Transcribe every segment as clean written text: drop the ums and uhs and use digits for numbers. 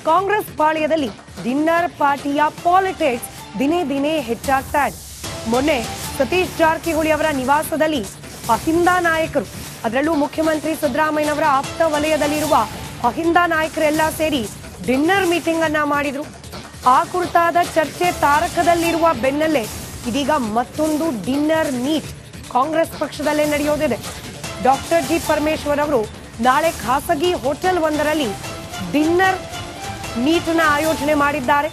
Congress ಪಾಳ್ಯದಲ್ಲಿ dinner ಪಾರ್ಟಿಯ politics ದಿನೇ ದಿನೇ ಹೆಚ್ಚಾಗ್ತಾ ಇದೆ. ಮೊನ್ನೆ ಸತೀಶ್ ಜಾರಕಿಹೊಳಿ ಅವರ ನಿವಾಸದಲ್ಲಿ ಅಹಿಂದ ನಾಯಕರು, ಅದರಲ್ಲೂ ಮುಖ್ಯಮಂತ್ರಿ ಸಿದ್ದರಾಮಯ್ಯನವರ ಆಪ್ತ ವಲಯದಲ್ಲಿರುವ ಅಹಿಂದ ನಾಯಕರೆಲ್ಲ ಸೇರಿ ಡಿನ್ನರ್ ಮೀಟಿಂಗ್ ಅನ್ನ ಮಾಡಿದ್ರು. ಆ ಕುರಿತಾದ ಚರ್ಚೆ ತಾರಕದಲ್ಲಿರುವ ಬೆನ್ನಲ್ಲೇ ಇದೀಗ ಮತ್ತೊಂದು ಡಿನ್ನರ್ ಮೀಟ್ ಕಾಂಗ್ರೆಸ್ ಪಕ್ಷದಲ್ಲೇ ನಡೆಯೋದಿದೆ. ಡಾಕ್ಟರ್ ಜಿ ಪರಮೇಶ್ವರ್ ಅವರು ನಾಳೆ ಖಾಸಗಿ ಹೋಟೆಲ್ ಒಂದರಲ್ಲಿ ಡಿನ್ನರ್ ಮೀಟ್ನ ಆಯೋಜನೆ ಮಾಡಿದ್ದಾರೆ.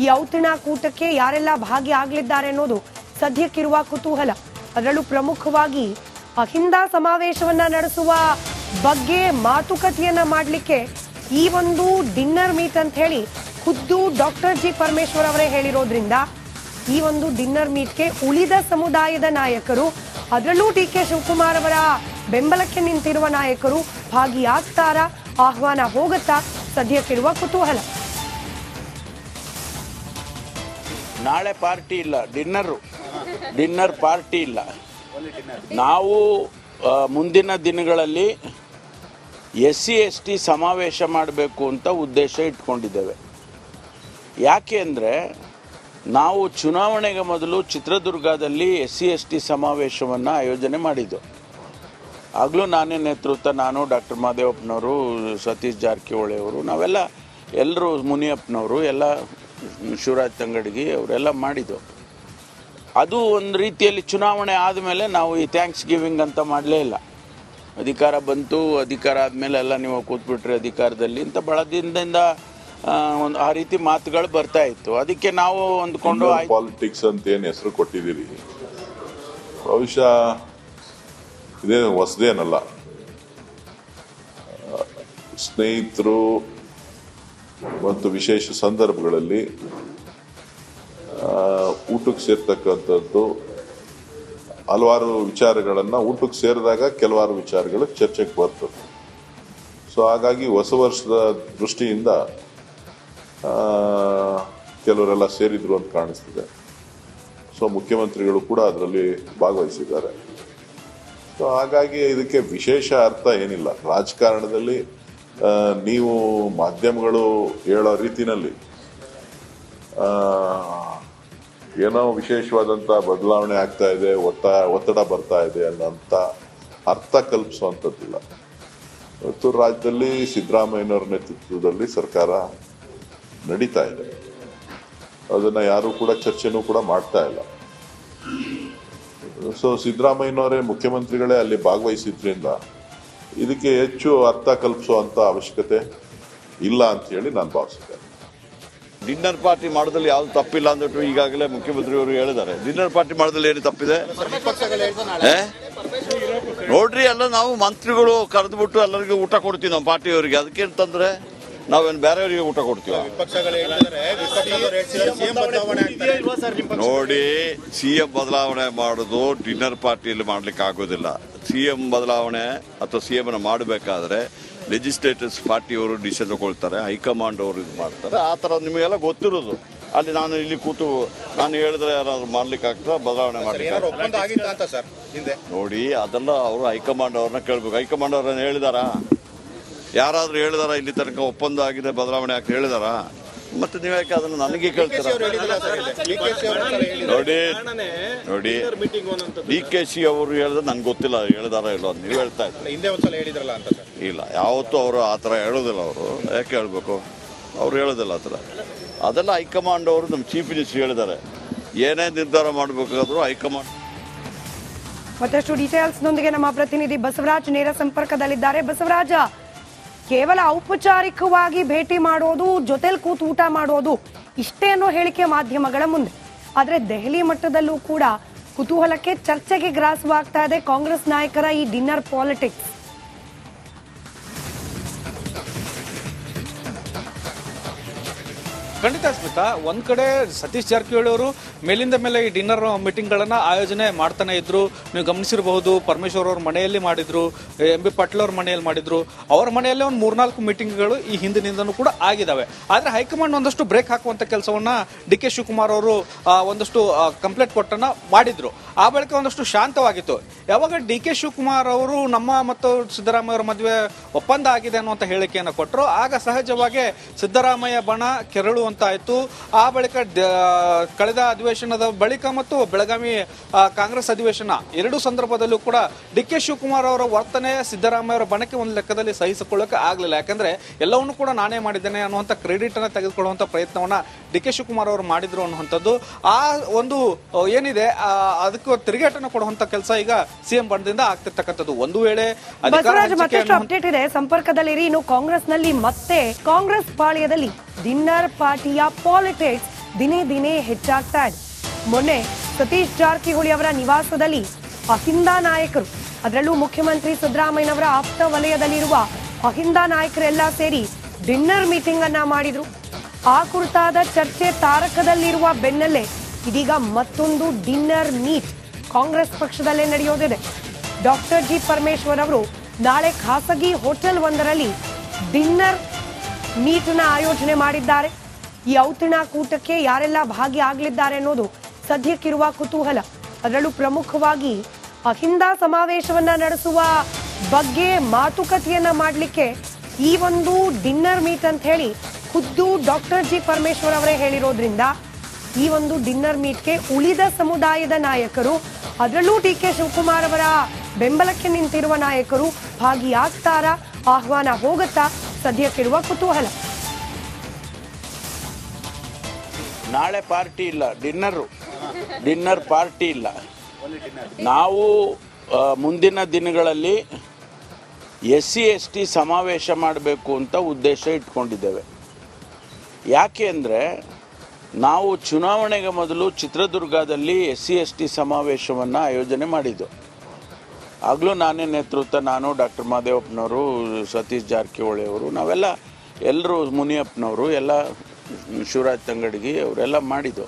ಈ ಔತಣಕೂಟಕ್ಕೆ ಯಾರೆಲ್ಲ ಭಾಗಿಯಾಗಲಿದ್ದಾರೆ ಅನ್ನೋದು ಸದ್ಯಕ್ಕಿರುವ ಕುತೂಹಲ. ಅದರಲ್ಲೂ ಪ್ರಮುಖವಾಗಿ ಅಹಿಂದ ಸಮಾವೇಶವನ್ನ ನಡೆಸುವ ಬಗ್ಗೆ ಮಾತುಕತೆಯನ್ನ ಮಾಡಲಿಕ್ಕೆ ಈ ಒಂದು ಡಿನ್ನರ್ ಮೀಟ್ ಅಂತ ಹೇಳಿ ಖುದ್ದು ಡಾಕ್ಟರ್ ಜಿ ಪರಮೇಶ್ವರ್ ಅವರೇ ಹೇಳಿರೋದ್ರಿಂದ ಈ ಒಂದು ಡಿನ್ನರ್ ಮೀಟ್ಗೆ ಉಳಿದ ಸಮುದಾಯದ ನಾಯಕರು, ಅದರಲ್ಲೂ ಡಿ ಕೆ ಶಿವಕುಮಾರ್ ಅವರ ಬೆಂಬಲಕ್ಕೆ ನಿಂತಿರುವ ನಾಯಕರು ಭಾಗಿಯಾಗ್ತಾರಾ, ಆಹ್ವಾನ ಹೋಗುತ್ತಾ, ಸದ್ಯಕ್ಕಿರುವ ಕುತೂಹಲ. ನಾಳೆ ಪಾರ್ಟಿ ಇಲ್ಲ, ಡಿನ್ನರ್ ಪಾರ್ಟಿ ಇಲ್ಲ. ನಾವು ಮುಂದಿನ ದಿನಗಳಲ್ಲಿ SC/ST ಸಮಾವೇಶ ಮಾಡಬೇಕು ಅಂತ ಉದ್ದೇಶ ಇಟ್ಕೊಂಡಿದ್ದೇವೆ. ಯಾಕೆ ಅಂದರೆ ನಾವು ಚುನಾವಣೆಗೆ ಮೊದಲು ಚಿತ್ರದುರ್ಗದಲ್ಲಿ SC/ST ಸಮಾವೇಶವನ್ನು ಆಯೋಜನೆ ಮಾಡಿದ್ದು. ಆಗಲೂ ನಾನೇ ನೇತೃತ್ವ, ನಾನು, ಡಾಕ್ಟರ್ ಮಹದೇವಪ್ಪನವರು, ಸತೀಶ್ ಜಾರಕಿಹೊಳಿ ಅವರು, ನಾವೆಲ್ಲ ಎಲ್ಲರೂ, ಮುನಿಯಪ್ಪನವರು ಎಲ್ಲ, ಶಿವರಾಜ್ ತಂಗಡಗಿ ಅವರೆಲ್ಲ ಮಾಡಿದ್ದು. ಅದು ಒಂದು ರೀತಿಯಲ್ಲಿ ಚುನಾವಣೆ ಆದಮೇಲೆ ನಾವು ಈ ಥ್ಯಾಂಕ್ಸ್ ಗಿವಿಂಗ್ ಅಂತ ಮಾಡಲೇ ಇಲ್ಲ. ಅಧಿಕಾರ ಬಂತು, ಅಧಿಕಾರ ಆದಮೇಲೆ ಎಲ್ಲ ನೀವು ಕೂತ್ಬಿಟ್ರಿ ಅಧಿಕಾರದಲ್ಲಿ ಅಂತ ಭಾಳ ದಿನದಿಂದ ಒಂದು ಆ ರೀತಿ ಮಾತುಗಳು ಬರ್ತಾ ಇತ್ತು. ಅದಕ್ಕೆ ನಾವು ಅಂದ್ಕೊಂಡು ಪಾಲಿಟಿಕ್ಸ್ ಅಂತ ಏನು ಹೆಸರು ಕೊಟ್ಟಿದ್ದೀರಿ, ಬಹುಶಃ ಇದೇನು ಹೊಸದೇನಲ್ಲ. ಸ್ನೇಹಿತರು ಮತ್ತು ವಿಶೇಷ ಸಂದರ್ಭಗಳಲ್ಲಿ ಊಟಕ್ಕೆ ಸೇರ್ತಕ್ಕಂಥದ್ದು ಹಲವಾರು ವಿಚಾರಗಳನ್ನು ಊಟಕ್ಕೆ ಸೇರಿದಾಗ ಕೆಲವಾರು ವಿಚಾರಗಳು ಚರ್ಚೆಗೆ ಬರ್ತದೆ. ಸೊ ಹಾಗಾಗಿ ಹೊಸ ವರ್ಷದ ದೃಷ್ಟಿಯಿಂದ ಕೆಲವರೆಲ್ಲ ಸೇರಿದ್ರು ಅಂತ ಕಾಣಿಸ್ತಿದೆ. ಸೊ ಮುಖ್ಯಮಂತ್ರಿಗಳು ಕೂಡ ಅದರಲ್ಲಿ ಭಾಗವಹಿಸಿದ್ದಾರೆ. ಸೊ ಹಾಗಾಗಿ ಇದಕ್ಕೆ ವಿಶೇಷ ಅರ್ಥ ಏನಿಲ್ಲ. ರಾಜಕಾರಣದಲ್ಲಿ ನೀವು ಮಾಧ್ಯಮಗಳು ಹೇಳೋ ರೀತಿನಲ್ಲಿ ಏನೋ ವಿಶೇಷವಾದಂಥ ಬದಲಾವಣೆ ಆಗ್ತಾ ಇದೆ, ಒತ್ತಡ ಬರ್ತಾ ಇದೆ ಅನ್ನೋಂಥ ಅರ್ಥ ಕಲ್ಪಿಸುವಂಥದ್ದಿಲ್ಲ. ಇವತ್ತು ರಾಜ್ಯದಲ್ಲಿ ಸಿದ್ದರಾಮಯ್ಯನವರ ನೇತೃತ್ವದಲ್ಲಿ ಸರ್ಕಾರ ನಡೀತಾ ಇದೆ. ಅದನ್ನು ಯಾರೂ ಕೂಡ ಚರ್ಚೆನೂ ಕೂಡ ಮಾಡ್ತಾ ಇಲ್ಲ. ಸೊ ಸಿದ್ದರಾಮಯ್ಯನವರೇ ಮುಖ್ಯಮಂತ್ರಿಗಳೇ ಅಲ್ಲಿ ಭಾಗವಹಿಸಿದ್ರಿಂದ ಇದಕ್ಕೆ ಹೆಚ್ಚು ಅರ್ಥ ಕಲ್ಪಿಸುವಂಥ ಅವಶ್ಯಕತೆ ಇಲ್ಲ ಅಂತ ಹೇಳಿ ನಾನು ಭಾವಿಸಿದ್ದೇನೆ. ಡಿನ್ನರ್ ಪಾರ್ಟಿ ಮಾಡೋದ್ರಲ್ಲಿ ಯಾವ್ದು ತಪ್ಪಿಲ್ಲ ಅಂದ್ಬಿಟ್ಟು ಈಗಾಗಲೇ ಮುಖ್ಯಮಂತ್ರಿಯವರು ಹೇಳಿದ್ದಾರೆ. ಡಿನ್ನರ್ ಪಾರ್ಟಿ ಮಾಡೋದ್ರಲ್ಲಿ ಏನು ತಪ್ಪಿದೆ? ನೋಡ್ರಿ, ಎಲ್ಲ ನಾವು ಮಂತ್ರಿಗಳು ಕರೆದ್ಬಿಟ್ಟು ಎಲ್ಲರಿಗೂ ಊಟ ಕೊಡ್ತೀವಿ ನಮ್ಮ ಪಾರ್ಟಿಯವರಿಗೆ. ಅದಕ್ಕೇನು ತಂದ್ರೆ ನಾವೇನು ಬೇರೆಯವರಿಗೆ ಊಟ ಕೊಡ್ತೀವಿ? ನೋಡಿ, CM ಬದಲಾವಣೆ ಮಾಡೋದು ಡಿನ್ನರ್ ಪಾರ್ಟಿಯಲ್ಲಿ ಮಾಡ್ಲಿಕ್ಕೆ ಆಗೋದಿಲ್ಲ. CM ಬದಲಾವಣೆ ಅಥವಾ CM ಮಾಡಬೇಕಾದ್ರೆ ಲೆಜಿಸ್ಲೇಟರ್ಸ್ ಪಾರ್ಟಿಯವರು ಡಿಸಿಷನ್ ತಗೊಳ್ತಾರೆ, ಹೈಕಮಾಂಡ್ ಅವರು ಇದು ಮಾಡ್ತಾರೆ. ಆ ಥರ ನಿಮಗೆಲ್ಲ ಗೊತ್ತಿರೋದು. ಅಲ್ಲಿ ನಾನು ಇಲ್ಲಿ ಕೂತು ನಾನು ಹೇಳಿದ್ರೆ ಯಾರಾದ್ರು ಮಾಡ್ಲಿಕ್ಕೆ ಆಗ್ತದೆ, ಬದಲಾವಣೆ ಮಾಡ್ಲಿಕ್ಕೆ ನೋಡಿ, ಅದೆಲ್ಲ ಅವರು ಹೈಕಮಾಂಡ್ ಅವ್ರನ್ನ ಕೇಳ್ಬೇಕು. ಹೈಕಮಾಂಡ್ ಅವ್ರನ್ನ ಹೇಳಿದಾರಾ? ಯಾರಾದ್ರೂ ಹೇಳಿದಾರ ಇಲ್ಲಿ ತನಕ ಒಪ್ಪಂದ ಆಗಿದೆ ಬದಲಾವಣೆ ಆಗ್ತದೆ ಹೇಳಿದಾರಾ? ಮತ್ತೆ ನೀವ್ ಯಾಕೆ ಅದನ್ನು ನನಗೆ ಕೇಳ್ತೀರ? ನೋಡಿ, DKC ಅವರು ಹೇಳಿದ್ರೆ ನಂಗೆ ಗೊತ್ತಿಲ್ಲ ಹೇಳಿದಾರ ಇಲ್ಲೋ, ನೀವು ಹೇಳ್ತಾ ಇದ್ದೀರಿ. ಇಲ್ಲ, ಯಾವತ್ತೂ ಅವರು ಆ ಥರ ಹೇಳೋದಿಲ್ಲ. ಅವರು ಯಾಕೆ ಹೇಳ್ಬೇಕು? ಅವ್ರು ಹೇಳೋದಿಲ್ಲ ಆ ಥರ. ಅದೆಲ್ಲ ಹೈಕಮಾಂಡ್ ಅವರು, ನಮ್ಮ ಚೀಫ್ ಮಿನಿಸ್ಟರ್ ಹೇಳಿದ್ದಾರೆ. ಏನೇ ನಿರ್ಧಾರ ಮಾಡಬೇಕಾದ್ರೂ ಹೈಕಮಾಂಡ್. ಮತ್ತಷ್ಟು ಡೀಟೇಲ್ಸ್ ನೊಂದಿಗೆ ನಮ್ಮ ಪ್ರತಿನಿಧಿ ಬಸವರಾಜ್ ನೇರ ಸಂಪರ್ಕದಲ್ಲಿದ್ದಾರೆ. ಬಸವರಾಜ, ಕೇವಲ ಔಪಚಾರಿಕವಾಗಿ ಭೇಟಿ ಮಾಡೋದು, ಜೊತೆಲಿ ಕೂತು ಊಟ ಮಾಡೋದು ಇಷ್ಟೇ ಅನ್ನೋ ಹೇಳಿಕೆ ಮಾಧ್ಯಮಗಳ ಮುಂದೆ. ಆದರೆ ದೆಹಲಿ ಮಟ್ಟದಲ್ಲೂ ಕೂಡ ಕುತೂಹಲಕ್ಕೆ, ಚರ್ಚೆಗೆ ಗ್ರಾಸವಾಗ್ತಾ ಇದೆ ಕಾಂಗ್ರೆಸ್ ನಾಯಕರ ಈ ಡಿನ್ನರ್ ಪಾಲಿಟಿಕ್ಸ್. ಖಂಡಿತ ಸ್ಮಿತಾ, ಒಂದ್ ಕಡೆ ಸತೀಶ್ ಜಾರಕಿಹೊಳಿ ಅವರು ಮೇಲಿಂದ ಮೇಲೆ ಈ ಡಿನ್ನರ್ ಮೀಟಿಂಗ್ಗಳನ್ನ ಆಯೋಜನೆ ಮಾಡ್ತಾನೆ ಇದ್ರು. ನೀವು ಗಮನಿಸಿರಬಹುದು, ಪರಮೇಶ್ವರ್ ಅವ್ರ ಮನೆಯಲ್ಲಿ ಮಾಡಿದ್ರು, MB ಪಾಟೀಲ್ ಅವ್ರ ಮನೆಯಲ್ಲಿ ಮಾಡಿದ್ರು, ಅವ್ರ ಮನೆಯಲ್ಲೇ ಒಂದು 3-4 ಮೀಟಿಂಗ್ಗಳು ಈ ಹಿಂದಿನಿಂದನೂ ಕೂಡ ಆಗಿದ್ದಾವೆ. ಆದ್ರೆ ಹೈಕಮಾಂಡ್ ಒಂದಷ್ಟು ಬ್ರೇಕ್ ಹಾಕುವಂತ ಕೆಲಸವನ್ನ DK ಶಿವಕುಮಾರ್ ಅವರು ಒಂದಷ್ಟು ಕಂಪ್ಲೇಂಟ್ ಕೊಟ್ಟನ್ನ ಮಾಡಿದ್ರು. ಆ ಬಳಿಕ ಒಂದಷ್ಟು ಶಾಂತವಾಗಿತ್ತು. ಯಾವಾಗ DK ಶಿವಕುಮಾರ್ ಅವರು ನಮ್ಮ ಮತ್ತು ಸಿದ್ದರಾಮಯ್ಯ ಅವರ ಮದುವೆ ಒಪ್ಪಂದ ಆಗಿದೆ ಅನ್ನುವಂತ ಹೇಳಿಕೆಯನ್ನು ಕೊಟ್ಟರು, ಆಗ ಸಹಜವಾಗಿ ಸಿದ್ದರಾಮಯ್ಯ ಬಣ ಕೆರಳು ಅಂತ ಆಯ್ತು. ಆ ಬಳಿಕ ಕಳೆದ ಅಧಿವೇಶನದ ಬಳಿಕ ಮತ್ತು ಬೆಳಗಾವಿ ಕಾಂಗ್ರೆಸ್ ಅಧಿವೇಶನ ಎರಡೂ ಸಂದರ್ಭದಲ್ಲೂ ಕೂಡ DK ಶಿವಕುಮಾರ್ ಅವರ ವರ್ತನೆ ಸಿದ್ದರಾಮಯ್ಯ ಅವರ ಬಣಕ್ಕೆ ಒಂದು ಲೆಕ್ಕದಲ್ಲಿ ಸಹಿಸಿಕೊಳ್ಳಕ್ಕೆ ಆಗಲಿಲ್ಲ. ಯಾಕಂದ್ರೆ ಎಲ್ಲವನ್ನೂ ಕೂಡ ನಾನೇ ಮಾಡಿದ್ದೇನೆ ಅನ್ನುವಂಥ ಕ್ರೆಡಿಟ್ ಅನ್ನ ತೆಗೆದುಕೊಳ್ಳುವಂತ ಪ್ರಯತ್ನವನ್ನ DK ಶಿವಕುಮಾರ್ ಅವರು ಮಾಡಿದ್ರು ಅನ್ನುವಂಥದ್ದು. ಆ ಒಂದು ಏನಿದೆ ಅದಕ್ಕೆ ತಿರುಗೇಟನ್ನು ಕೊಡುವಂತ ಕೆಲಸ ಈಗ ಸಿಎಂ ಬಣದಿಂದ ಆಗ್ತಿರ್ತಕ್ಕಂಥದ್ದು. ಒಂದು ವೇಳೆ ಮತ್ತಷ್ಟು ಅಪ್ಡೇಟ್ ಇದೆ, ಸಂಪರ್ಕದಲ್ಲಿರಿ. ಇನ್ನು ಕಾಂಗ್ರೆಸ್ನಲ್ಲಿ ಮತ್ತೆ ಕಾಂಗ್ರೆಸ್ ಪಾಳ್ಯದಲ್ಲಿ ಡಿನ್ನರ್ ಪಾರ್ಟಿಯ ಪಾಲಿಟಿಕ್ಸ್ ದಿನೇ ದಿನೇ ಹೆಚ್ಚಾಗ್ತಾ ಇದೆ. ಮೊನ್ನೆ ಸತೀಶ್ ಜಾರಕಿಹೊಳಿ ಅವರ ನಿವಾಸದಲ್ಲಿ ಅಹಿಂದ ನಾಯಕರು, ಅದರಲ್ಲೂ ಮುಖ್ಯಮಂತ್ರಿ ಸಿದ್ದರಾಮಯ್ಯನವರ ಆಪ್ತ ವಲಯದಲ್ಲಿರುವ ಅಹಿಂದ ನಾಯಕರೆಲ್ಲ ಸೇರಿ ಡಿನ್ನರ್ ಮೀಟಿಂಗ್ ಅನ್ನ ಮಾಡಿದ್ರು. ಆ ಕುರಿತಾದ ಚರ್ಚೆ ತಾರಕದಲ್ಲಿರುವ ಬೆನ್ನಲ್ಲೇ ಇದೀಗ ಮತ್ತೊಂದು ಡಿನ್ನರ್ ಮೀಟ್ ಕಾಂಗ್ರೆಸ್ ಪಕ್ಷದಲ್ಲೇ ನಡೆಯೋದಿದೆ. ಡಾಕ್ಟರ್ ಜಿ ಪರಮೇಶ್ವರ್ ಅವರು ನಾಳೆ ಖಾಸಗಿ ಹೋಟೆಲ್ ಒಂದರಲ್ಲಿ ಡಿನ್ನರ್ ಮೀಟ್ ನ ಆಯೋಜನೆ ಮಾಡಿದ್ದಾರೆ. ಈ ಔತಣಕೂಟಕ್ಕೆ ಯಾರೆಲ್ಲ ಭಾಗಿಯಾಗಲಿದ್ದಾರೆ ಅನ್ನೋದು ಸದ್ಯಕ್ಕಿರುವ ಕುತೂಹಲ. ಅದರಲ್ಲೂ ಪ್ರಮುಖವಾಗಿ ಅಹಿಂದ ಸಮಾವೇಶವನ್ನ ನಡೆಸುವ ಬಗ್ಗೆ ಮಾತುಕತೆಯನ್ನ ಮಾಡಲಿಕ್ಕೆ ಈ ಒಂದು ಡಿನ್ನರ್ ಮೀಟ್ ಅಂತ ಹೇಳಿ ಖುದ್ದು ಡಾಕ್ಟರ್ ಜಿ ಪರಮೇಶ್ವರ್ ಅವರೇ ಹೇಳಿರೋದ್ರಿಂದ ಈ ಒಂದು ಡಿನ್ನರ್ ಮೀಟ್ಗೆ ಉಳಿದ ಸಮುದಾಯದ ನಾಯಕರು, ಅದರಲ್ಲೂ DK ಶಿವಕುಮಾರ್ ಅವರ ಬೆಂಬಲಕ್ಕೆ ನಿಂತಿರುವ ನಾಯಕರು ಭಾಗಿಯಾಗ್ತಾರಾ, ಆಹ್ವಾನ ಹೋಗುತ್ತಾ, ಸದ್ಯಕ್ಕಿರುವ ಕುತೂಹಲ. ನಾಳೆ ಪಾರ್ಟಿ ಇಲ್ಲ, ಡಿನ್ನರ್ ಪಾರ್ಟಿ ಇಲ್ಲ. ನಾವು ಮುಂದಿನ ದಿನಗಳಲ್ಲಿ SC/ST ಸಮಾವೇಶ ಮಾಡಬೇಕು ಅಂತ ಉದ್ದೇಶ ಇಟ್ಕೊಂಡಿದ್ದೇವೆ. ಯಾಕೆ ಅಂದರೆ ನಾವು ಚುನಾವಣೆಗೆ ಮೊದಲು ಚಿತ್ರದುರ್ಗದಲ್ಲಿ SC/ST ಸಮಾವೇಶವನ್ನು ಆಯೋಜನೆ ಮಾಡಿದ್ದು. ಆಗಲೂ ನಾನೇ ನೇತೃತ್ವ, ನಾನು, ಡಾಕ್ಟರ್ ಮಹದೇವಪ್ಪನವರು, ಸತೀಶ್ ಜಾರಕಿಹೊಳಿ ಅವರು, ನಾವೆಲ್ಲ ಎಲ್ಲರೂ, ಮುನಿಯಪ್ಪನವರು ಎಲ್ಲ, ಶಿವರಾಜ್ ತಂಗಡಗಿ ಅವರೆಲ್ಲ ಮಾಡಿದ್ದು.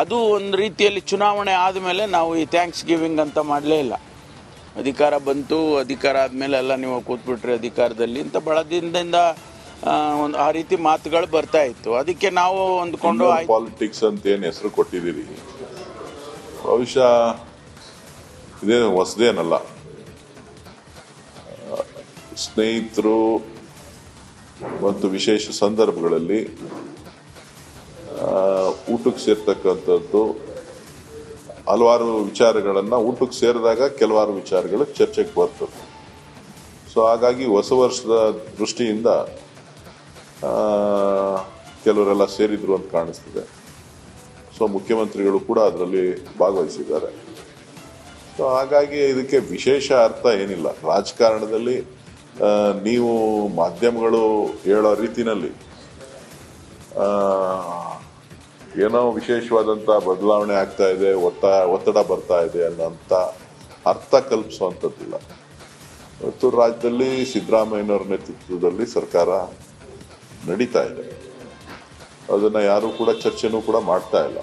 ಅದು ಒಂದು ರೀತಿಯಲ್ಲಿ ಚುನಾವಣೆ ಆದಮೇಲೆ ನಾವು ಈ ಥ್ಯಾಂಕ್ಸ್ ಗಿವಿಂಗ್ ಅಂತ ಮಾಡಲೇ ಇಲ್ಲ. ಅಧಿಕಾರ ಬಂತು, ಅಧಿಕಾರ ಆದಮೇಲೆ ಎಲ್ಲ ನೀವು ಕೂತ್ಬಿಟ್ರಿ ಅಧಿಕಾರದಲ್ಲಿ ಅಂತ ಭಾಳ ದಿನದಿಂದ ಆ ರೀತಿ ಮಾತುಗಳು ಬರ್ತಾ ಇತ್ತು. ಅದಕ್ಕೆ ನಾವು ಹೊಂದ್ಕೊಂಡು ಪಾಲಿಟಿಕ್ಸ್ ಅಂತ ಏನು ಹೆಸರು ಕೊಟ್ಟಿದ್ದೀರಿ, ಬಹುಶಃ ಇದೇನು ಹೊಸದೇನಲ್ಲ. ಸ್ನೇಹಿತರು ಮತ್ತು ವಿಶೇಷ ಸಂದರ್ಭಗಳಲ್ಲಿ ಊಟಕ್ಕೆ ಸೇರ್ತಕ್ಕಂಥದ್ದು ಹಲವಾರು ವಿಚಾರಗಳನ್ನು ಊಟಕ್ಕೆ ಸೇರಿದಾಗ ಕೆಲವಾರು ವಿಚಾರಗಳು ಚರ್ಚೆಗೆ ಬರ್ತದೆ. ಸೊ ಹಾಗಾಗಿ ಹೊಸ ವರ್ಷದ ದೃಷ್ಟಿಯಿಂದ ಕೆಲವರೆಲ್ಲ ಸೇರಿದ್ರು ಅಂತ ಕಾಣಿಸ್ತಿದೆ. ಸೊ ಮುಖ್ಯಮಂತ್ರಿಗಳು ಕೂಡ ಅದರಲ್ಲಿ ಭಾಗವಹಿಸಿದ್ದಾರೆ. ಸೊ ಹಾಗಾಗಿ ಇದಕ್ಕೆ ವಿಶೇಷ ಅರ್ಥ ಏನಿಲ್ಲ. ರಾಜಕಾರಣದಲ್ಲಿ ನೀವು ಮಾಧ್ಯಮಗಳು ಹೇಳೋ ರೀತಿನಲ್ಲಿ ಏನೋ ವಿಶೇಷವಾದಂಥ ಬದಲಾವಣೆ ಆಗ್ತಾ ಇದೆ, ಒತ್ತಡ ಬರ್ತಾ ಇದೆ ಅನ್ನೋಂಥ ಅರ್ಥ ಕಲ್ಪಿಸುವಂಥದ್ದಿಲ್ಲ. ಇವತ್ತು ರಾಜ್ಯದಲ್ಲಿ ಸಿದ್ದರಾಮಯ್ಯನವರ ನೇತೃತ್ವದಲ್ಲಿ ಸರ್ಕಾರ ನಡೀತಾ ಇದೆ. ಅದನ್ನ ಯಾರು ಕೂಡ ಚರ್ಚೆನೂ ಕೂಡ ಮಾಡ್ತಾ ಇಲ್ಲ.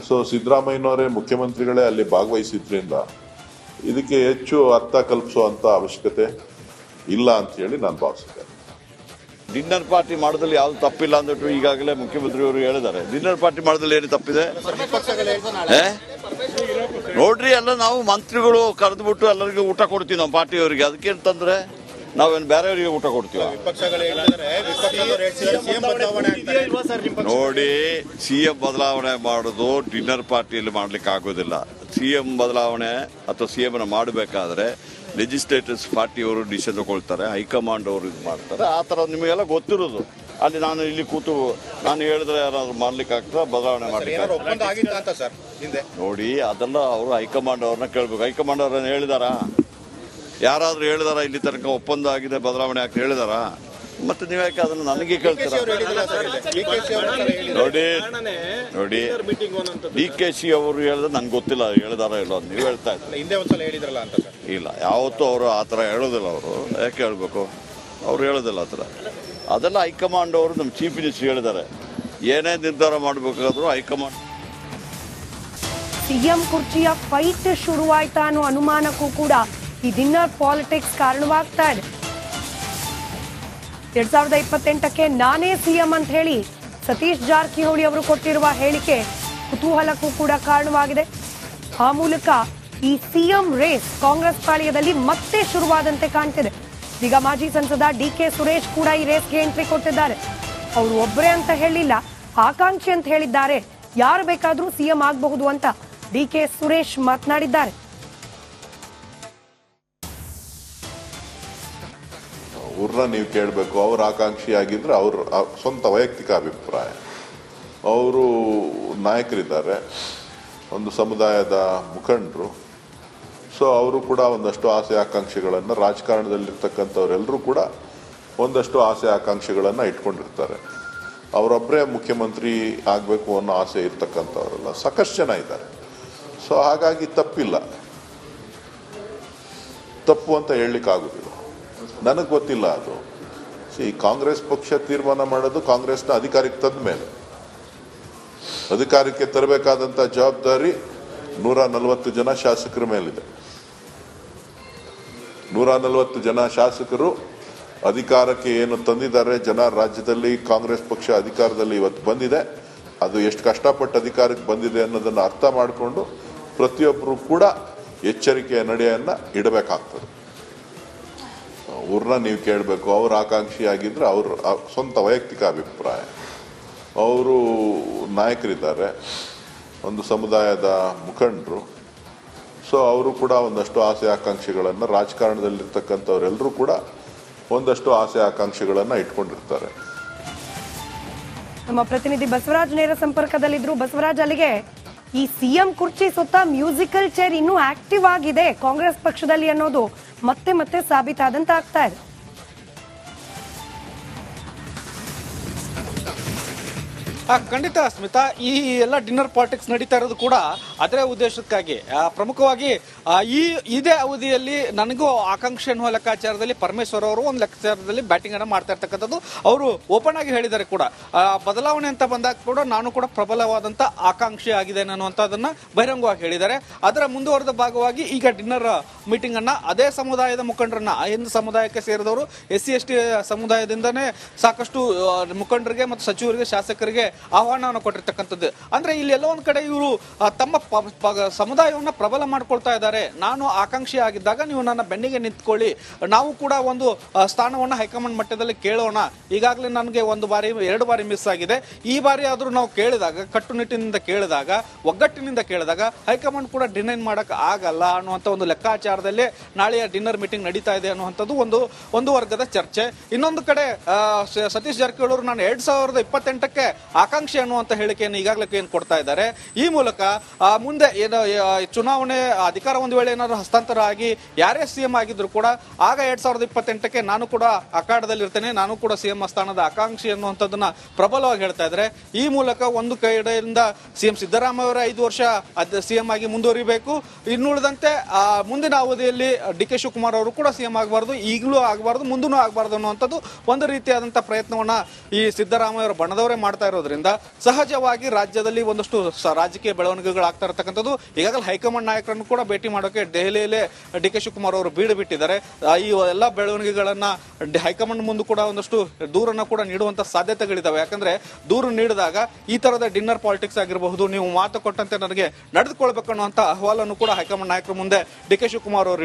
ಸೊ ಸಿದ್ದರಾಮಯ್ಯನವರೇ ಮುಖ್ಯಮಂತ್ರಿಗಳೇ ಅಲ್ಲಿ ಭಾಗವಹಿಸಿದ್ರಿಂದ ಇದಕ್ಕೆ ಹೆಚ್ಚು ಅರ್ಥ ಕಲ್ಪಿಸುವಂತ ಅವಶ್ಯಕತೆ ಇಲ್ಲ ಅಂತ ಹೇಳಿ ನಾನು ಭಾವಿಸಿದ್ದೇನೆ. ಡಿನ್ನರ್ ಪಾರ್ಟಿ ಮಾಡೋದ್ರಲ್ಲಿ ಯಾವ್ದು ತಪ್ಪಿಲ್ಲ ಅಂದ್ಬಿಟ್ಟು ಈಗಾಗಲೇ ಮುಖ್ಯಮಂತ್ರಿಯವರು ಹೇಳಿದ್ದಾರೆ. ಡಿನ್ನರ್ ಪಾರ್ಟಿ ಮಾಡೋದ್ರಲ್ಲಿ ಏನು ತಪ್ಪಿದೆ? ನೋಡ್ರಿ, ಎಲ್ಲ ನಾವು ಮಂತ್ರಿಗಳು ಕರೆದ್ಬಿಟ್ಟು ಎಲ್ಲರಿಗೂ ಊಟ ಕೊಡ್ತೀವಿ ನಮ್ಮ ಪಾರ್ಟಿಯವರಿಗೆ. ಅದಕ್ಕೇನು ತಂದ್ರೆ ನಾವೇನು ಬೇರೆಯವರಿಗೆ ಊಟ ಕೊಡ್ತೀವಿ? ನೋಡಿ, CM ಬದಲಾವಣೆ ಮಾಡೋದು ಡಿನ್ನರ್ ಪಾರ್ಟಿಯಲ್ಲಿ ಮಾಡ್ಲಿಕ್ಕೆ ಆಗೋದಿಲ್ಲ. CM ಬದಲಾವಣೆ ಅಥವಾ CM ಮಾಡಬೇಕಾದ್ರೆ ಲೆಜಿಸ್ಲೇಟರ್ಸ್ ಪಾರ್ಟಿಯವರು ಡಿಸಿಷನ್ ತಗೊಳ್ತಾರೆ, ಹೈಕಮಾಂಡ್ ಅವರು ಇದು ಮಾಡ್ತಾರೆ. ಆ ಥರ ನಿಮಗೆಲ್ಲ ಗೊತ್ತಿರೋದು. ಅಲ್ಲಿ ನಾನು ಇಲ್ಲಿ ಕೂತು ನಾನು ಹೇಳಿದ್ರೆ ಯಾರಾದ್ರೂ ಮಾಡ್ಲಿಕ್ಕೆ ಆಗ್ತದೆ, ಬದಲಾವಣೆ ಮಾಡ್ಲಿಕ್ಕೆ ನೋಡಿ, ಅದೆಲ್ಲ ಅವರು ಹೈಕಮಾಂಡ್ ಅವ್ರನ್ನ ಕೇಳ್ಬೇಕು. ಹೈಕಮಾಂಡ್ ಅವ್ರನ್ನ ಹೇಳಿದಾರಾ? ಯಾರಾದ್ರೂ ಹೇಳಿದಾರ ಇಲ್ಲಿ ತನಕ ಒಪ್ಪಂದ ಆಗಿದೆ ಬದಲಾವಣೆ ಆಗ್ತದೆ ಹೇಳಿದಾರಾ? ಮತ್ತೆ ನೀವ್ಯಾಕೆ ಅದನ್ನ ನನಗೆ ಕೇಳ್ತೀರಾ? ನೋಡಿ DKC ಅವರು ಹೇಳಿದ್ರೆ ನಂಗೆ ಗೊತ್ತಿಲ್ಲ ಹೇಳಿದಾರ ಇಲ್ಲೋ, ನೀವು ಹೇಳ್ತಾ ಇದ್ದೀರಿ. ಇಲ್ಲ, ಯಾವತ್ತೂ ಅವರು ಆ ಥರ ಹೇಳೋದಿಲ್ಲ. ಅವರು ಯಾಕೆ ಹೇಳ್ಬೇಕು? ಅವ್ರು ಹೇಳೋದಿಲ್ಲ ಆ ಥರ. ಅದೆಲ್ಲ ಹೈಕಮಾಂಡ್ ಅವರು ನಮ್ಮ ಚೀಫ್ ಮಿನಿಸ್ಟರ್ ಹೇಳಿದ್ದಾರೆ, ಏನೇ ನಿರ್ಧಾರ ಮಾಡಬೇಕಾದ್ರೂ ಹೈಕಮಾಂಡ್. ಸಿಎಂ ಕುರ್ಚಿಯ ಫೈಟ್ ಶುರುವಾಯ್ತಾ ಅನ್ನೋ ಅನುಮಾನಕ್ಕೂ ಕೂಡ ಈ ಡಿನ್ನರ್ ಪಾಲಿಟಿಕ್ಸ್ ಕಾರಣವಾಗ್ತಾ ಇದೆ. 2028ಕ್ಕೆ ನಾನೇ ಸಿಎಂ ಅಂತ ಹೇಳಿ ಸತೀಶ್ ಜಾರಕಿಹೊಳಿ ಅವರು ಕೊಟ್ಟಿರುವ ಹೇಳಿಕೆ ಕುತೂಹಲಕ್ಕೂ ಕೂಡ ಕಾರಣವಾಗಿದೆ. ಆ ಮೂಲಕ ಈ ಸಿಎಂ ರೇಸ್ ಕಾಂಗ್ರೆಸ್ ಪಾಳ್ಯದಲ್ಲಿ ಮತ್ತೆ ಶುರುವಾದಂತೆ ಕಾಣ್ತಿದೆ. ಈಗ ಮಾಜಿ ಸಂಸದ ಡಿಕೆ ಸುರೇಶ್ ಕೂಡ ಈ ರೇಸ್ಗೆ ಎಂಟ್ರಿ ಕೊಟ್ಟಿದ್ದಾರೆ. ಅವರು ಒಬ್ಬರೇ ಅಂತ ಹೇಳಿಲ್ಲ, ಆಕಾಂಕ್ಷಿ ಅಂತ ಹೇಳಿದ್ದಾರೆ. ಯಾರು ಬೇಕಾದ್ರೂ ಸಿಎಂ ಆಗಬಹುದು ಅಂತ ಡಿಕೆ ಸುರೇಶ್ ಮಾತನಾಡಿದ್ದಾರೆ. ಅವ್ರನ್ನ ನೀವು ಕೇಳಬೇಕು. ಅವ್ರ ಆಕಾಂಕ್ಷಿ ಆಗಿದ್ರೆ ಅವ್ರ ಸ್ವಂತ ವೈಯಕ್ತಿಕ ಅಭಿಪ್ರಾಯ. ಅವರು ನಾಯಕರಿದ್ದಾರೆ, ಒಂದು ಸಮುದಾಯದ ಮುಖಂಡರು. ಸೊ ಅವರು ಕೂಡ ಒಂದಷ್ಟು ಆಸೆ ಆಕಾಂಕ್ಷೆಗಳನ್ನು, ರಾಜಕಾರಣದಲ್ಲಿರ್ತಕ್ಕಂಥವ್ರೆಲ್ಲರೂ ಕೂಡ ಒಂದಷ್ಟು ಆಸೆ ಆಕಾಂಕ್ಷೆಗಳನ್ನು ಇಟ್ಕೊಂಡಿರ್ತಾರೆ. ಅವರೊಬ್ಬರೇ ಮುಖ್ಯಮಂತ್ರಿ ಆಗಬೇಕು ಅನ್ನೋ ಆಸೆ ಇರ್ತಕ್ಕಂಥವರೆಲ್ಲ ಸಾಕಷ್ಟು ಜನ ಇದ್ದಾರೆ. ಸೊ ಹಾಗಾಗಿ ತಪ್ಪಿಲ್ಲ, ತಪ್ಪು ಅಂತ ಹೇಳಲಿಕ್ಕಾಗೋದಿಲ್ಲ. ನನಗೆ ಗೊತ್ತಿಲ್ಲ ಅದು. ಈ ಕಾಂಗ್ರೆಸ್ ಪಕ್ಷ ತೀರ್ಮಾನ ಮಾಡೋದು ಕಾಂಗ್ರೆಸ್ನ ಅಧಿಕಾರಕ್ಕೆ ತಂದ ಮೇಲೆ. ಅಧಿಕಾರಕ್ಕೆ ತರಬೇಕಾದಂಥ ಜವಾಬ್ದಾರಿ 140 ಜನ ಶಾಸಕರ ಮೇಲಿದೆ. 140 ಜನ ಶಾಸಕರು ಅಧಿಕಾರಕ್ಕೆ ಏನು ತಂದಿದ್ದಾರೆ, ಜನ ರಾಜ್ಯದಲ್ಲಿ ಕಾಂಗ್ರೆಸ್ ಪಕ್ಷ ಅಧಿಕಾರದಲ್ಲಿ ಇವತ್ತು ಬಂದಿದೆ, ಅದು ಎಷ್ಟು ಕಷ್ಟಪಟ್ಟು ಅಧಿಕಾರಕ್ಕೆ ಬಂದಿದೆ ಅನ್ನೋದನ್ನು ಅರ್ಥ ಮಾಡಿಕೊಂಡು ಪ್ರತಿಯೊಬ್ಬರು ಕೂಡ ಎಚ್ಚರಿಕೆಯ ನಡೆಯನ್ನು ಇಡಬೇಕಾಗ್ತದೆ. ಅವ್ರನ್ನ ನೀವು ಕೇಳಬೇಕು. ಅವ್ರ ಆಕಾಂಕ್ಷಿ ಆಗಿದ್ರೆ ಅವ್ರ ಸ್ವಂತ ವೈಯಕ್ತಿಕ ಅಭಿಪ್ರಾಯ. ಅವರು ನಾಯಕರಿದ್ದಾರೆ, ಒಂದು ಸಮುದಾಯದ ಮುಖಂಡರು. ಸೊ ಅವರು ಕೂಡ ಒಂದಷ್ಟು ಆಸೆ ಆಕಾಂಕ್ಷೆಗಳನ್ನು, ರಾಜಕಾರಣದಲ್ಲಿರ್ತಕ್ಕಂಥವ್ರೆಲ್ಲರೂ ಕೂಡ ಒಂದಷ್ಟು ಆಸೆ ಆಕಾಂಕ್ಷೆಗಳನ್ನು ಇಟ್ಕೊಂಡಿರ್ತಾರೆ. ನಮ್ಮ ಪ್ರತಿನಿಧಿ ಬಸವರಾಜ್ ನೇರ ಸಂಪರ್ಕದಲ್ಲಿದ್ರು. ಬಸವರಾಜ್, ಅಲ್ಲಿಗೆ ಈ ಸಿಎಂ ಕುರ್ಚಿ ಸುತ್ತ ಮ್ಯೂಸಿಕಲ್ ಚೇರ್ ಇನ್ನೂ ಆಕ್ಟಿವ್ ಆಗಿದೆ ಕಾಂಗ್ರೆಸ್ ಪಕ್ಷದಲ್ಲಿ ಅನ್ನೋದು ಮತ್ತೆ ಮತ್ತೆ ಸಾಬೀತಾದಂತ ಆಗ್ತಾ ಇದೆ. ಖಂಡಿತ ಸ್ಮಿತಾ, ಈ ಎಲ್ಲ ಡಿನ್ನರ್ ಪಾಲಿಟಿಕ್ಸ್ ನಡೀತಾ ಇರೋದು ಕೂಡ ಅದರ ಉದ್ದೇಶಕ್ಕಾಗಿ. ಪ್ರಮುಖವಾಗಿ ಇದೇ ಅವಧಿಯಲ್ಲಿ ನನಗೂ ಆಕಾಂಕ್ಷೆ ಅನ್ನುವ ಲೆಕ್ಕಾಚಾರದಲ್ಲಿ ಪರಮೇಶ್ವರ್ ಅವರು ಒಂದು ಲೆಕ್ಕಾಚಾರದಲ್ಲಿ ಬ್ಯಾಟಿಂಗ್ ಅನ್ನು ಮಾಡ್ತಾ ಇರ್ತಕ್ಕಂಥದ್ದು ಅವರು ಓಪನ್ ಆಗಿ ಹೇಳಿದ್ದಾರೆ ಕೂಡ. ಬದಲಾವಣೆ ಅಂತ ಬಂದಾಗ ಕೂಡ ನಾನು ಕೂಡ ಪ್ರಬಲವಾದಂತ ಆಕಾಂಕ್ಷೆ ಆಗಿದೆ ಅನ್ನುವಂಥದ್ದನ್ನ ಬಹಿರಂಗವಾಗಿ ಹೇಳಿದ್ದಾರೆ. ಅದರ ಮುಂದುವರೆದ ಭಾಗವಾಗಿ ಈಗ ಡಿನ್ನರ್ ಮೀಟಿಂಗ್ ಅನ್ನ ಅದೇ ಸಮುದಾಯದ ಮುಖಂಡರನ್ನ, ಹಿಂದೂ ಸಮುದಾಯಕ್ಕೆ ಸೇರಿದವರು, SC/ST ಸಮುದಾಯದಿಂದನೇ ಸಾಕಷ್ಟು ಮುಖಂಡರಿಗೆ ಮತ್ತು ಸಚಿವರಿಗೆ, ಶಾಸಕರಿಗೆ ಆಹ್ವಾನವನ್ನು ಕೊಟ್ಟಿರ್ತಕ್ಕಂಥದ್ದು. ಅಂದ್ರೆ ಇಲ್ಲಿ ಎಲ್ಲ ಒಂದ್ ಕಡೆ ಇವರು ತಮ್ಮ ಸಮುದಾಯವನ್ನ ಪ್ರಬಲ ಮಾಡ್ಕೊಳ್ತಾ ಇದ್ದಾರೆ. ನಾನು ಆಕಾಂಕ್ಷಿ ಆಗಿದ್ದಾಗ ನೀವು ನನ್ನ ಬೆನ್ನಿಗೆ ನಿಂತ್ಕೊಳ್ಳಿ, ನಾವು ಕೂಡ ಒಂದು ಸ್ಥಾನವನ್ನ ಹೈಕಮಾಂಡ್ ಮಟ್ಟದಲ್ಲಿ ಕೇಳೋಣ. ಈಗಾಗಲೇ ನನಗೆ 1 ಬಾರಿ 2 ಬಾರಿ ಮಿಸ್ ಆಗಿದೆ. ಈ ಬಾರಿ ಆದ್ರೂ ನಾವು ಕೇಳಿದಾಗ, ಕಟ್ಟುನಿಟ್ಟಿನಿಂದ ಕೇಳಿದಾಗ, ಒಗ್ಗಟ್ಟಿನಿಂದ ಕೇಳಿದಾಗ ಹೈಕಮಾಂಡ್ ಕೂಡ ಡಿನೈನ್ ಮಾಡಕ್ ಆಗಲ್ಲ ಅನ್ನುವಂಥ ಒಂದು ಲೆಕ್ಕಾಚಾರದಲ್ಲಿ ನಾಳೆಯ ಡಿನ್ನರ್ ಮೀಟಿಂಗ್ ನಡೀತಾ ಇದೆ ಅನ್ನುವಂಥದ್ದು ಒಂದು ವರ್ಗದ ಚರ್ಚೆ. ಇನ್ನೊಂದು ಕಡೆ ಸತೀಶ್ ಜಾರಕಿಹೊಳಿ ಅವರು ನಾನು 2028ಕ್ಕೆ ಆಕಾಂಕ್ಷೆ ಅನ್ನುವಂತ ಹೇಳಿಕೆಯನ್ನು ಈಗಾಗಲೇ ಏನು ಕೊಡ್ತಾ ಇದ್ದಾರೆ. ಈ ಮೂಲಕ ಮುಂದೆ ಏನು ಚುನಾವಣೆ ಅಧಿಕಾರ ಒಂದು ವೇಳೆ ಏನಾದ್ರು ಹಸ್ತಾಂತರ ಆಗಿ ಯಾರೇ ಸಿಎಂ ಆಗಿದ್ರು ಕೂಡ ಆಗ 2028ಕ್ಕೆ ನಾನು ಕೂಡ ಅಖಾಡದಲ್ಲಿ ಇರ್ತೇನೆ, ನಾನು ಕೂಡ ಸಿಎಂ ಸ್ಥಾನದ ಆಕಾಂಕ್ಷಿ ಅನ್ನುವಂಥದ್ದನ್ನ ಪ್ರಬಲವಾಗಿ ಹೇಳ್ತಾ ಇದ್ದಾರೆ. ಈ ಮೂಲಕ ಒಂದು ಕಡೆಯಿಂದ ಸಿಎಂ ಸಿದ್ದರಾಮಯ್ಯ ಅವರ 5 ವರ್ಷ ಸಿಎಂ ಆಗಿ ಮುಂದುವರಿಬೇಕು, ಇನ್ನುಳಿದಂತೆ ಮುಂದಿನ ಅವಧಿಯಲ್ಲಿ DK ಶಿವಕುಮಾರ್ ಅವರು ಕೂಡ ಸಿಎಂ ಆಗಬಾರ್ದು, ಈಗಲೂ ಆಗಬಾರ್ದು, ಮುಂದೂ ಆಗಬಾರ್ದು ಅನ್ನುವಂಥದ್ದು ಒಂದು ರೀತಿಯಾದಂತಹ ಪ್ರಯತ್ನವನ್ನ ಈ ಸಿದ್ದರಾಮಯ್ಯ ಅವರ ಬಣದವರೇ ಮಾಡ್ತಾ ಇರೋದ್ರಿಂದ ಸಹಜವಾಗಿ ರಾಜ್ಯದಲ್ಲಿ ಒಂದಷ್ಟು ರಾಜಕೀಯ ಬೆಳವಣಿಗೆಗಳಾಗ್ತಾ ಇರತಕ್ಕಂಥದ್ದು. ಈಗಾಗಲೇ ಹೈಕಮಾಂಡ್ ನಾಯಕರನ್ನು ಕೂಡ ಭೇಟಿ ಮಾಡೋಕೆ ದೆಹಲಿಯಲ್ಲೇ DK ಶಿವಕುಮಾರ್ ಅವರು ಬೀಡು ಬಿಟ್ಟಿದ್ದಾರೆ. ಈ ಎಲ್ಲ ಬೆಳವಣಿಗೆಗಳನ್ನ ಹೈಕಮಾಂಡ್ ಮುಂದೆ ಕೂಡ ಒಂದಷ್ಟು ದೂರನ್ನ ಕೂಡ ನೀಡುವಂತ ಸಾಧ್ಯತೆಗಳಿದಾವೆ. ಯಾಕಂದ್ರೆ ದೂರು ನೀಡಿದಾಗ ಈ ತರದ ಡಿನ್ನರ್ ಪಾಲಿಟಿಕ್ಸ್ ಆಗಿರಬಹುದು, ನೀವು ಮಾತು ಕೊಟ್ಟಂತೆ ನನಗೆ ನಡೆದುಕೊಳ್ಬೇಕು ಅನ್ನುವಂತ ಅಹವಾಲನ್ನು ಕೂಡ ಹೈಕಮಾಂಡ್ ನಾಯಕರ ಮುಂದೆ DK ಶಿವಕುಮಾರ್ ಅವರು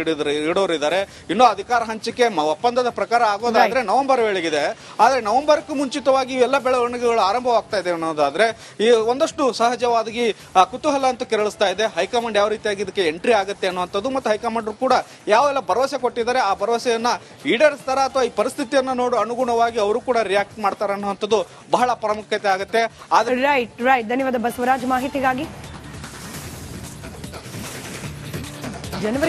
ಇಡೋರಿದ್ದಾರೆ. ಇನ್ನು ಅಧಿಕಾರ ಹಂಚಿಕೆ ಒಪ್ಪಂದದ ಪ್ರಕಾರ ಆಗೋದಾದ್ರೆ ನವೆಂಬರ್ ವೇಳೆಗಿದೆ. ಆದ್ರೆ ನವೆಂಬರ್ಗೂ ಮುಂಚಿತವಾಗಿ ಇವೆಲ್ಲ ಬೆಳವಣಿಗೆಗಳು ಆರಂಭವಾಗ್ತಾ ಇದೆ ಅನ್ನೋದಾದ್ರೆ ಈ ಒಂದಷ್ಟು ಸಹಜವಾಗಿ ಕುತೂಹಲ ಅಂತೂ ಕೆರಳಿಸ್ತಾ ಇದೆ. ಹೈಕಮಾಂಡ್ ಯಾವ ರೀತಿಯಾಗಿ ಇದಕ್ಕೆ ಎಂಟ್ರಿ ಆಗುತ್ತೆ ಅನ್ನುವಂಥದ್ದು, ಮತ್ತು ಹೈಕಮಾಂಡ್ ಕೂಡ ಯಾವೆಲ್ಲ ಭರವಸೆ ಕೊಟ್ಟಿದ್ದಾರೆ ಆ ಭರವಸೆಯನ್ನ ಈಡೇರಿಸ್ತಾರ ಅಥವಾ ಈ ಪರಿಸ್ಥಿತಿಯನ್ನ ಅನುಗುಣವಾಗಿ ಅವರು ಕೂಡ ರಿಯಾಕ್ಟ್ ಮಾಡ್ತಾರ ಅನ್ನುವಂಥದ್ದು ಬಹಳ ಪ್ರಾಮುಖ್ಯತೆ ಆಗುತ್ತೆ. ಆದ್ರೆ ರೈಟ್ ಧನ್ಯವಾದ ಬಸವರಾಜ್ ಮಾಹಿತಿಗಾಗಿ. ಜನವರಿ